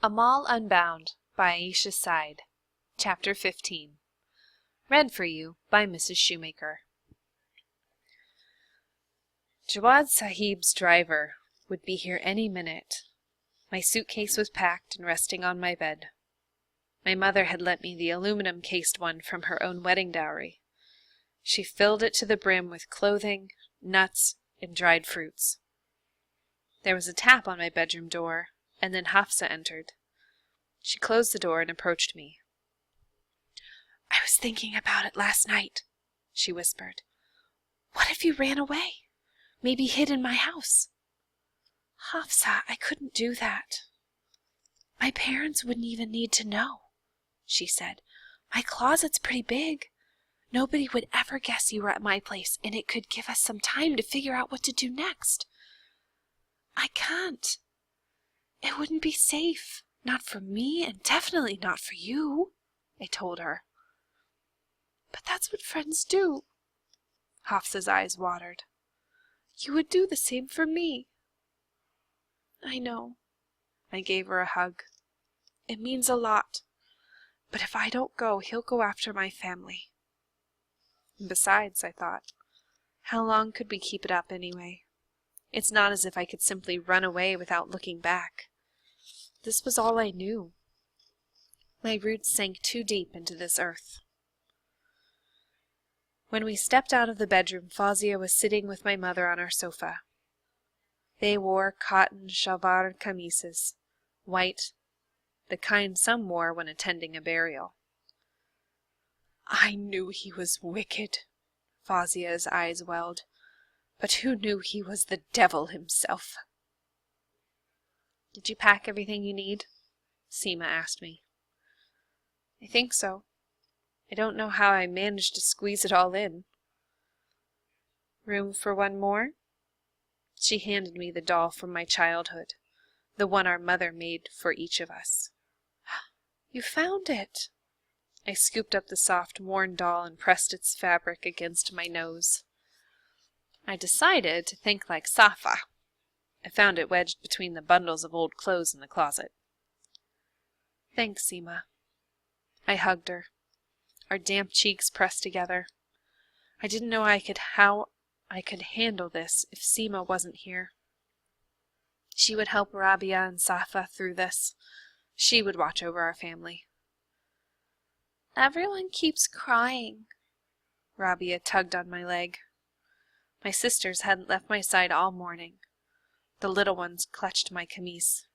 Amal Unbound by Aisha Said. Chapter 15. Read for you by Mrs. Shoemaker. Jawad Sahib's driver would be here any minute. My suitcase was packed and resting on my bed. My mother had lent me the aluminum-cased one from her own wedding dowry. She filled it to the brim with clothing, nuts, and dried fruits. There was a tap on my bedroom door, and then Hafsa entered. She closed the door and approached me. "I was thinking about it last night," she whispered. "What if you ran away? Maybe hid in my house?" "Hafsa, I couldn't do that." "My parents wouldn't even need to know," she said. "My closet's pretty big. Nobody would ever guess you were at my place, and it could give us some time to figure out what to do next." "I can't. It wouldn't be safe. Not for me, and definitely not for you," I told her. "But that's what friends do." Hafsa's eyes watered. "You would do the same for me." "I know." I gave her a hug. "It means a lot. But if I don't go, he'll go after my family." And besides, I thought, how long could we keep it up anyway? It's not as if I could simply run away without looking back. This was all I knew. My roots sank too deep into this earth. When we stepped out of the bedroom, Fawzia was sitting with my mother on our sofa. They wore cotton shalwar kamises, white, the kind some wore when attending a burial. "I knew he was wicked," Fawzia's eyes welled, "but who knew he was the devil himself?" "Did you pack everything you need?" Seema asked me. "I think so. I don't know how I managed to squeeze it all in." "Room for one more?" She handed me the doll from my childhood, the one our mother made for each of us. "You found it!" I scooped up the soft, worn doll and pressed its fabric against my nose. I decided to think like Safa. I found it wedged between the bundles of old clothes in the closet. "Thanks, Seema." I hugged her, our damp cheeks pressed together. I didn't know how I could handle this if Seema wasn't here. She would help Rabia and Safa through this. She would watch over our family. "Everyone keeps crying." Rabia tugged on my leg. My sisters hadn't left my side all morning. The little ones clutched my camise.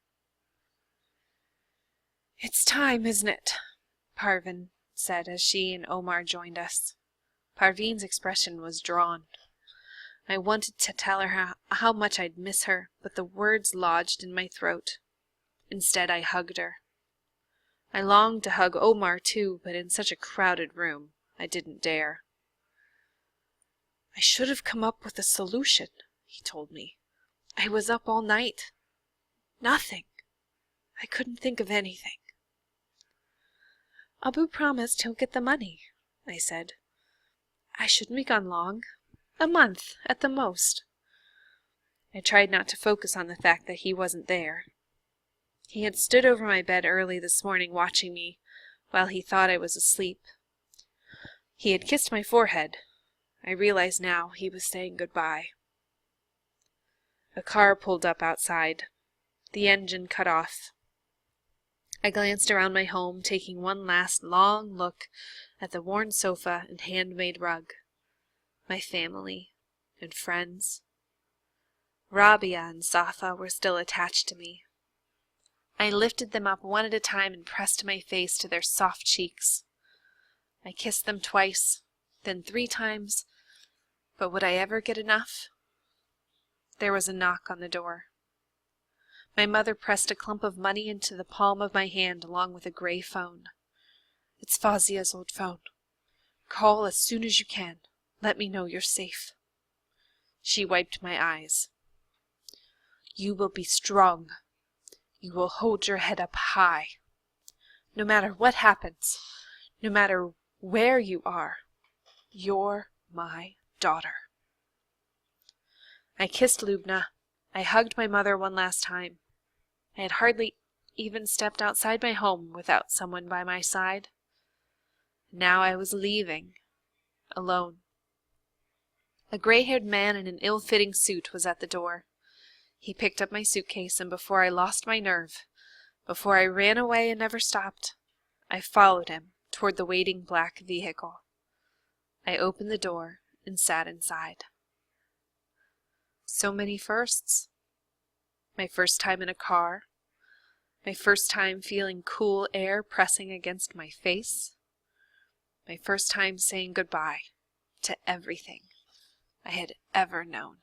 "It's time, isn't it?" Parveen said as she and Omar joined us. Parveen's expression was drawn. I wanted to tell her how much I'd miss her, but the words lodged in my throat. Instead, I hugged her. I longed to hug Omar too, but in such a crowded room, I didn't dare. "I should have come up with a solution," he told me. "I was up all night. Nothing. I couldn't think of anything." "Abu promised he'll get the money," I said. "I shouldn't be gone long. A month, at the most." I tried not to focus on the fact that he wasn't there. He had stood over my bed early this morning watching me while he thought I was asleep. He had kissed my forehead. I realized now he was saying goodbye. A car pulled up outside. The engine cut off. I glanced around my home, taking one last long look at the worn sofa and handmade rug. My family and friends. Rabia and Safa were still attached to me. I lifted them up one at a time and pressed my face to their soft cheeks. I kissed them twice, then 3 times, but would I ever get enough? There was a knock on the door. My mother pressed a clump of money into the palm of my hand along with a gray phone. "It's Fawzia's old phone. Call as soon as you can. Let me know you're safe." She wiped my eyes. "You will be strong. You will hold your head up high. No matter what happens, no matter where you are, you're my daughter." I kissed Lubna. I hugged my mother one last time. I had hardly even stepped outside my home without someone by my side. Now I was leaving, alone. A gray-haired man in an ill-fitting suit was at the door. He picked up my suitcase, and before I lost my nerve, before I ran away and never stopped, I followed him toward the waiting black vehicle. I opened the door and sat inside. So many firsts. My first time in a car. My first time feeling cool air pressing against my face. My first time saying goodbye to everything I had ever known.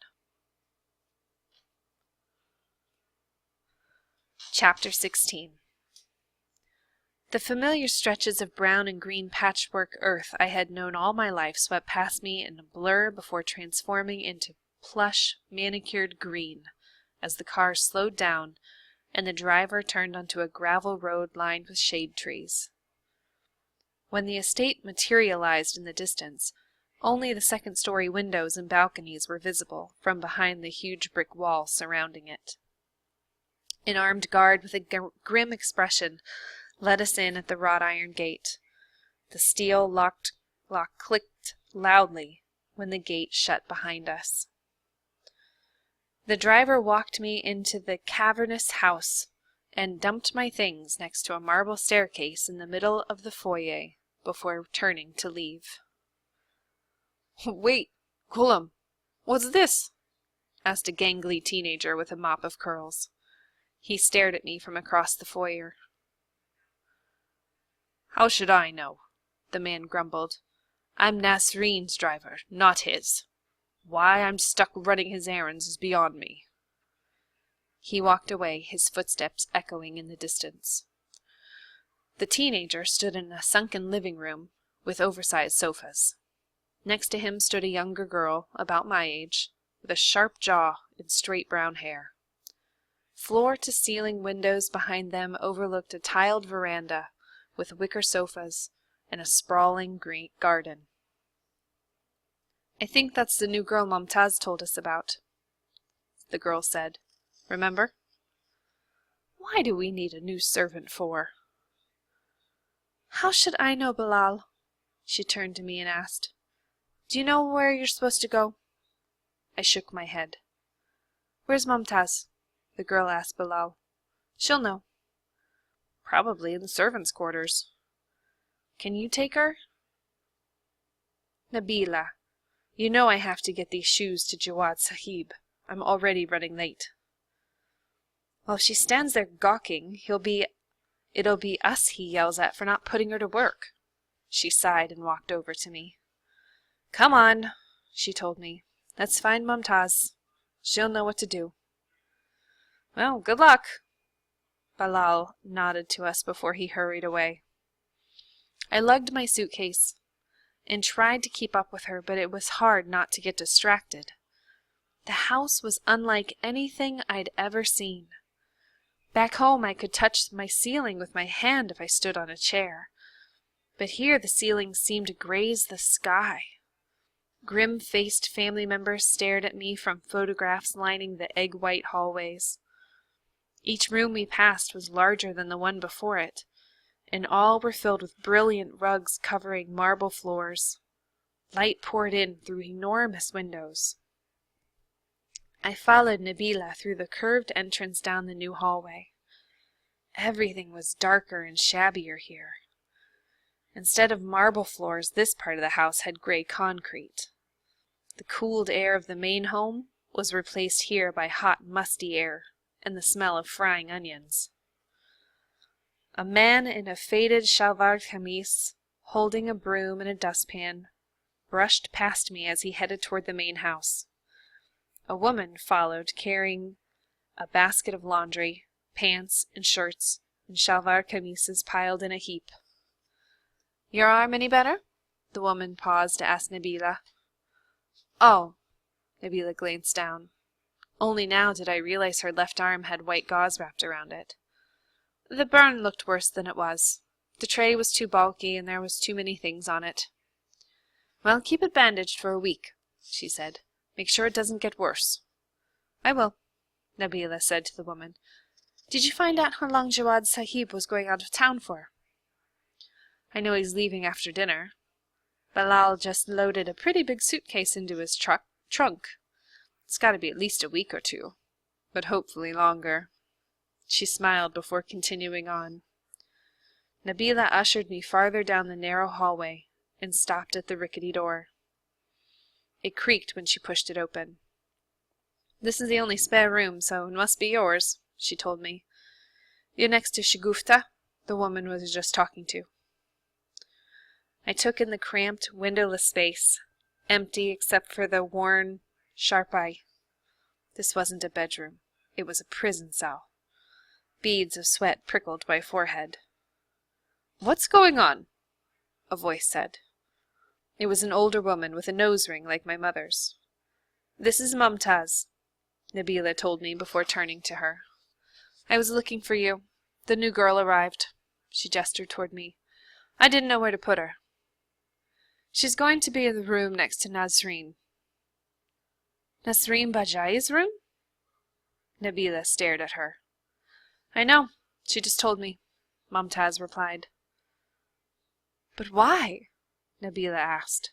Chapter 16. The familiar stretches of brown and green patchwork earth I had known all my life swept past me in a blur before transforming into plush, manicured green as the car slowed down and the driver turned onto a gravel road lined with shade trees. When the estate materialized in the distance, only the second-story windows and balconies were visible from behind the huge brick wall surrounding it. An armed guard with a grim expression let us in at the wrought iron gate. The steel lock clicked loudly when the gate shut behind us. The driver walked me into the cavernous house and dumped my things next to a marble staircase in the middle of the foyer before turning to leave. "Wait, Ghulam, what's this?" asked a gangly teenager with a mop of curls. He stared at me from across the foyer. "How should I know?" the man grumbled. "I'm Nasreen's driver, not his. Why I'm stuck running his errands is beyond me." He walked away, his footsteps echoing in the distance. The teenager stood in a sunken living room with oversized sofas. Next to him stood a younger girl, about my age, with a sharp jaw and straight brown hair. Floor-to-ceiling windows behind them overlooked a tiled veranda with wicker sofas and a sprawling green garden. "I think that's the new girl Mumtaz told us about," the girl said. "Remember?" "Why do we need a new servant for?" "How should I know, Bilal?" She turned to me and asked. "Do you know where you're supposed to go?" I shook my head. "Where's Mumtaz?" the girl asked Bilal. "She'll know." "Probably in the servants' quarters." "Can you take her?" "Nabila, you know I have to get these shoes to Jawad Sahib. I'm already running late." "Well, if she stands there gawking, it'll be us he yells at for not putting her to work." She sighed and walked over to me. "Come on," she told me. "Let's find Mumtaz. She'll know what to do." "Well, good luck." Bilal nodded to us before he hurried away. I lugged my suitcase and tried to keep up with her, but it was hard not to get distracted. The house was unlike anything I'd ever seen. Back home I could touch my ceiling with my hand if I stood on a chair, but here the ceiling seemed to graze the sky. Grim-faced family members stared at me from photographs lining the egg-white hallways. Each room we passed was larger than the one before it, and all were filled with brilliant rugs covering marble floors. Light poured in through enormous windows. I followed Nabila through the curved entrance down the new hallway. Everything was darker and shabbier here. Instead of marble floors, this part of the house had gray concrete. The cooled air of the main home was replaced here by hot, musty air and the smell of frying onions. A man in a faded shalwar kameez, holding a broom and a dustpan, brushed past me as he headed toward the main house. A woman followed, carrying a basket of laundry, pants and shirts, and shalwar kameezes piled in a heap. "Your arm any better?" The woman paused to ask Nabila. "Oh." Nabila glanced down. Only now did I realize her left arm had white gauze wrapped around it. "The burn looked worse than it was. The tray was too bulky and there was too many things on it." "Well, keep it bandaged for a week," she said. "Make sure it doesn't get worse." "I will," Nabila said to the woman. Did you find out how long Jawad Sahib was going out of town for? I know he's leaving after dinner. Bilal just loaded a pretty big suitcase into his trunk. It's got to be at least a week or two, but hopefully longer. She smiled before continuing on. Nabila ushered me farther down the narrow hallway and stopped at the rickety door. It creaked when she pushed it open. This is the only spare room, so it must be yours, she told me. You're next to Shagufta, the woman was just talking to. I took in the cramped, windowless space, empty except for the worn, sharp eye. This wasn't a bedroom. It was a prison cell. Beads of sweat prickled my forehead. "What's going on?" a voice said. It was an older woman with a nose ring like my mother's. "This is Mumtaz," Nabila told me before turning to her. "I was looking for you. The new girl arrived." She gestured toward me. "I didn't know where to put her." "She's going to be in the room next to Nasreen." "Nasreen Bajai's room?" Nabila stared at her. "I know. She just told me," Mumtaz replied. "But why?" Nabila asked.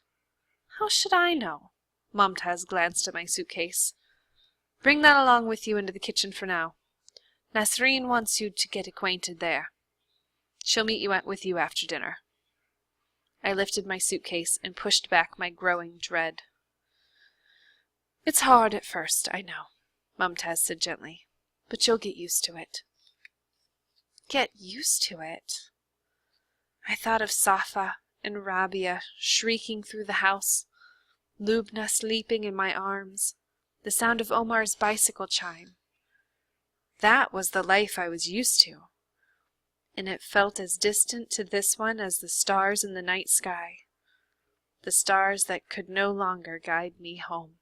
"How should I know?" Mumtaz glanced at my suitcase. "Bring that along with you into the kitchen for now. Nasreen wants you to get acquainted there. She'll meet with you after dinner." I lifted my suitcase and pushed back my growing dread. "It's hard at first, I know," Mumtaz said gently, "but you'll get used to it." Get used to it? I thought of Safa and Rabia shrieking through the house, Lubna sleeping in my arms, the sound of Omar's bicycle chime. That was the life I was used to, and it felt as distant to this one as the stars in the night sky, the stars that could no longer guide me home.